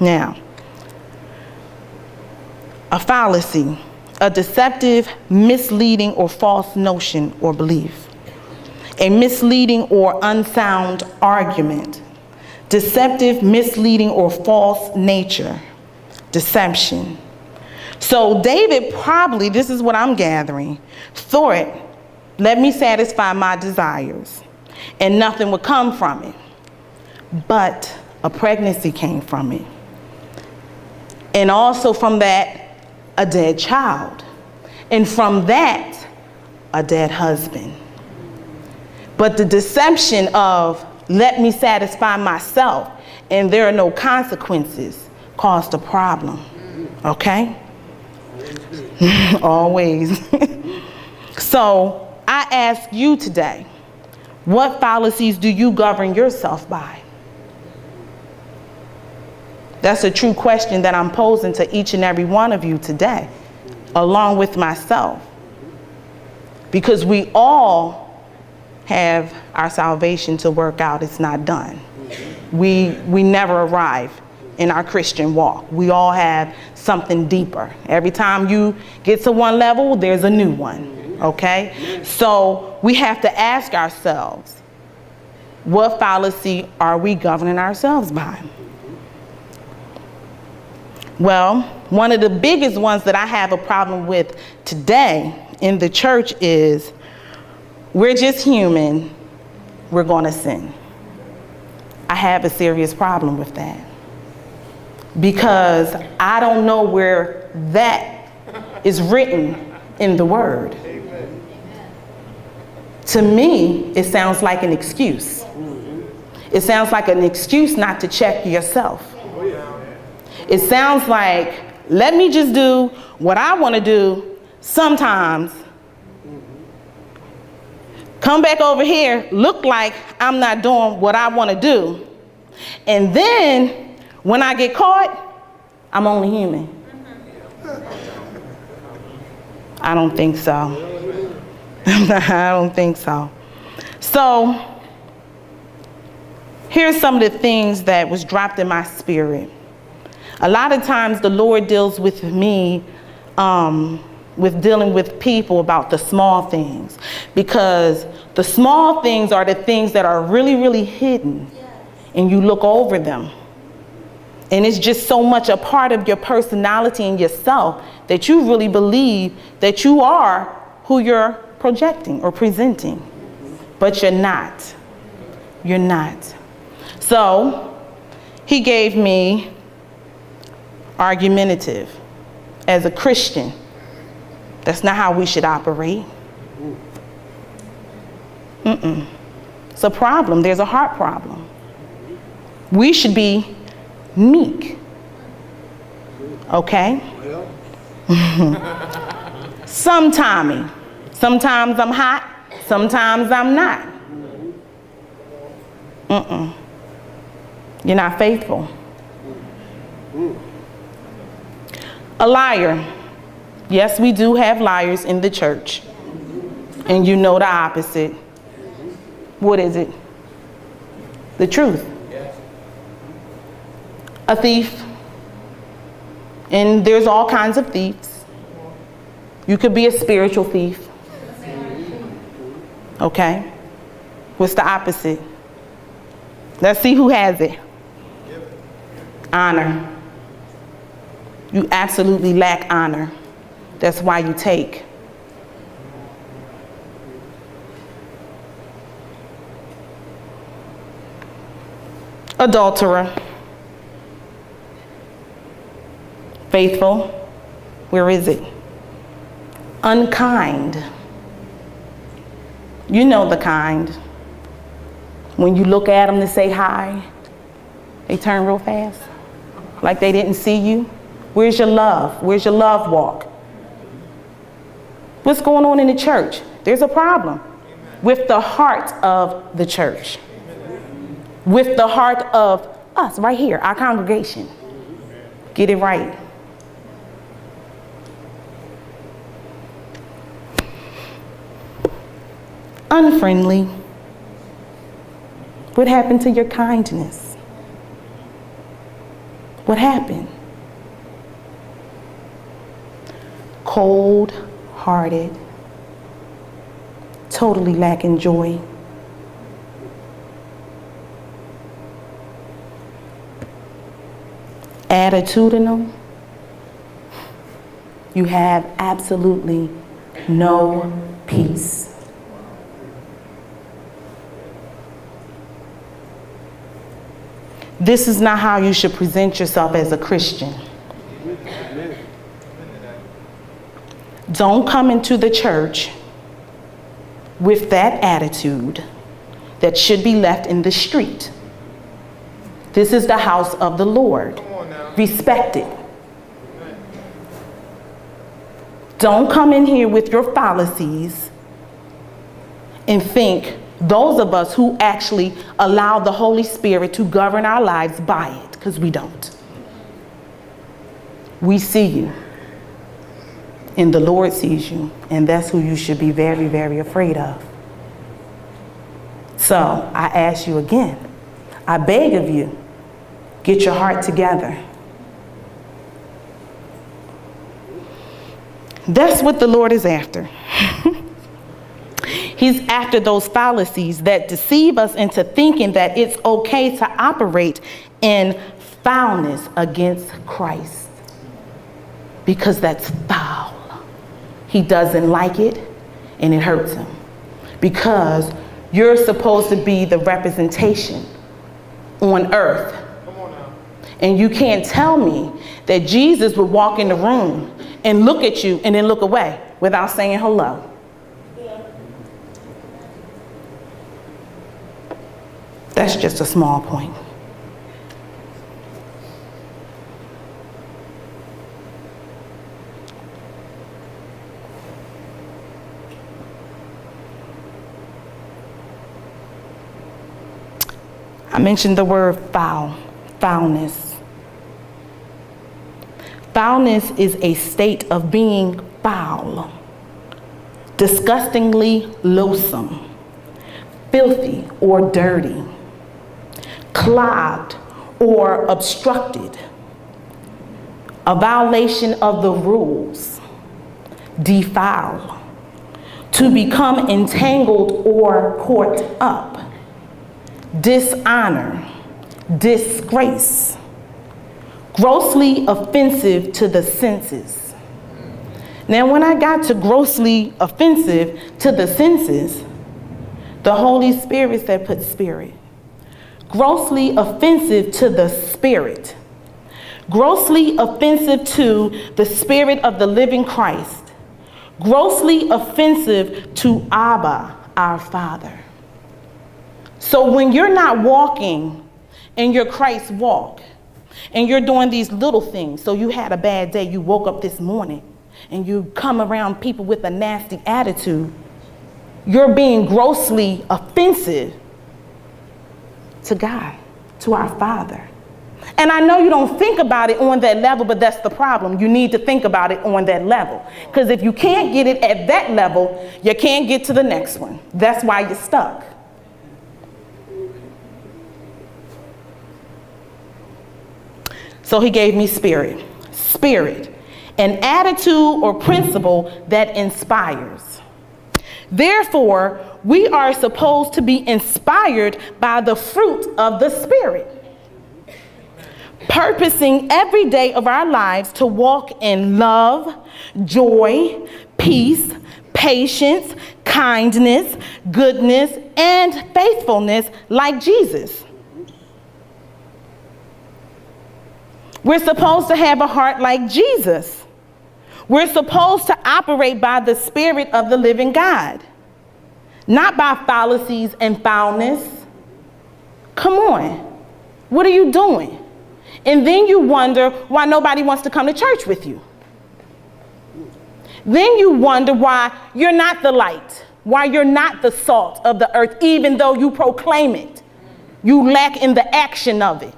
Now, a fallacy, a deceptive, misleading, or false notion or belief. A misleading or unsound argument. Deceptive, misleading, or false nature. Deception. So David probably, this is what I'm gathering, thought, let me satisfy my desires, and nothing would come from it. But a pregnancy came from it. And also from that, a dead child. And from that, a dead husband. But the deception of, let me satisfy myself, and there are no consequences, caused a problem. Okay? Always. So I ask you today, what fallacies do you govern yourself by? That's a true question that I'm posing to each and every one of you today, along with myself. Because we all have our salvation to work out. It's not done. We never arrive in our Christian walk. We all have something deeper. Every time you get to one level, there's a new one, okay? So we have to ask ourselves, what fallacy are we governing ourselves by? Well, one of the biggest ones that I have a problem with today in the church is, we're just human, we're going to sin. I have a serious problem with that, because I don't know where that is written in the Word. To me, it sounds like an excuse. It sounds like an excuse not to check yourself. It sounds like, let me just do what I want to do sometimes. Come back over here, look like I'm not doing what I want to do. And then when I get caught, I'm only human. I don't think so. I don't think so. So here's some of the things that was dropped in my spirit. A lot of times the Lord deals with me with dealing with people about the small things, because the small things are the things that are really, really hidden, and you look over them. And it's just so much a part of your personality and yourself that you really believe that you are who you're projecting or presenting, but you're not. You're not. So he gave me argumentative. As a Christian, that's not how we should operate. It's a problem. There's a heart problem. We should be meek. Okay? Sometimes I'm hot, sometimes I'm not. You're not faithful. A liar. Yes, we do have liars in the church. And you know the opposite. What is it? The truth. A thief. And there's all kinds of thieves. You could be a spiritual thief. Okay? What's the opposite? Let's see who has it. Honor. You absolutely lack honor. That's why you take. Adulterer. Faithful. Where is it? Unkind. You know the kind. When you look at them to say hi, they turn real fast, like they didn't see you. Where's your love? Where's your love walk? What's going on in the church? There's a problem with the heart of the church, with the heart of us right here, our congregation. Get it right. Unfriendly. What happened to your kindness? What happened? Cold-hearted, totally lacking joy. Attitudinal. You have absolutely no peace. This is not how you should present yourself as a Christian. Don't come into the church with that attitude that should be left in the street. This is the house of the Lord. Respect it. Don't come in here with your fallacies and think those of us who actually allow the Holy Spirit to govern our lives by it, because we don't. We see you, and the Lord sees you, and that's who you should be very, very afraid of. So I ask you again, I beg of you, get your heart together. That's what the Lord is after. He's after those fallacies that deceive us into thinking that it's okay to operate in foulness against Christ, because that's foul. He doesn't like it, and it hurts him, because you're supposed to be the representation on earth. And you can't tell me that Jesus would walk in the room and look at you and then look away without saying hello. That's just a small point. I mentioned the word foulness. Foulness is a state of being foul, disgustingly loathsome, filthy or dirty, clogged or obstructed, a violation of the rules, defile, to become entangled or caught up, dishonor, disgrace, grossly offensive to the senses. Now, when I got to grossly offensive to the senses, the Holy Spirit said, put spirit. Grossly offensive to the spirit. Grossly offensive to the spirit of the living Christ. Grossly offensive to Abba, our Father. So when you're not walking in your Christ walk, and you're doing these little things, so you had a bad day, you woke up this morning, and you come around people with a nasty attitude, you're being grossly offensive to God, to our Father. And I know you don't think about it on that level, but that's the problem. You need to think about it on that level. Because if you can't get it at that level, you can't get to the next one. That's why you're stuck. So he gave me spirit. Spirit, an attitude or principle that inspires. Therefore, we are supposed to be inspired by the fruit of the Spirit, purposing every day of our lives to walk in love, joy, peace, patience, kindness, goodness, and faithfulness like Jesus. We're supposed to have a heart like Jesus. We're supposed to operate by the Spirit of the living God, not by fallacies and foulness. Come on, what are you doing? And then you wonder why nobody wants to come to church with you. Then you wonder why you're not the light, why you're not the salt of the earth, even though you proclaim it. You lack in the action of it.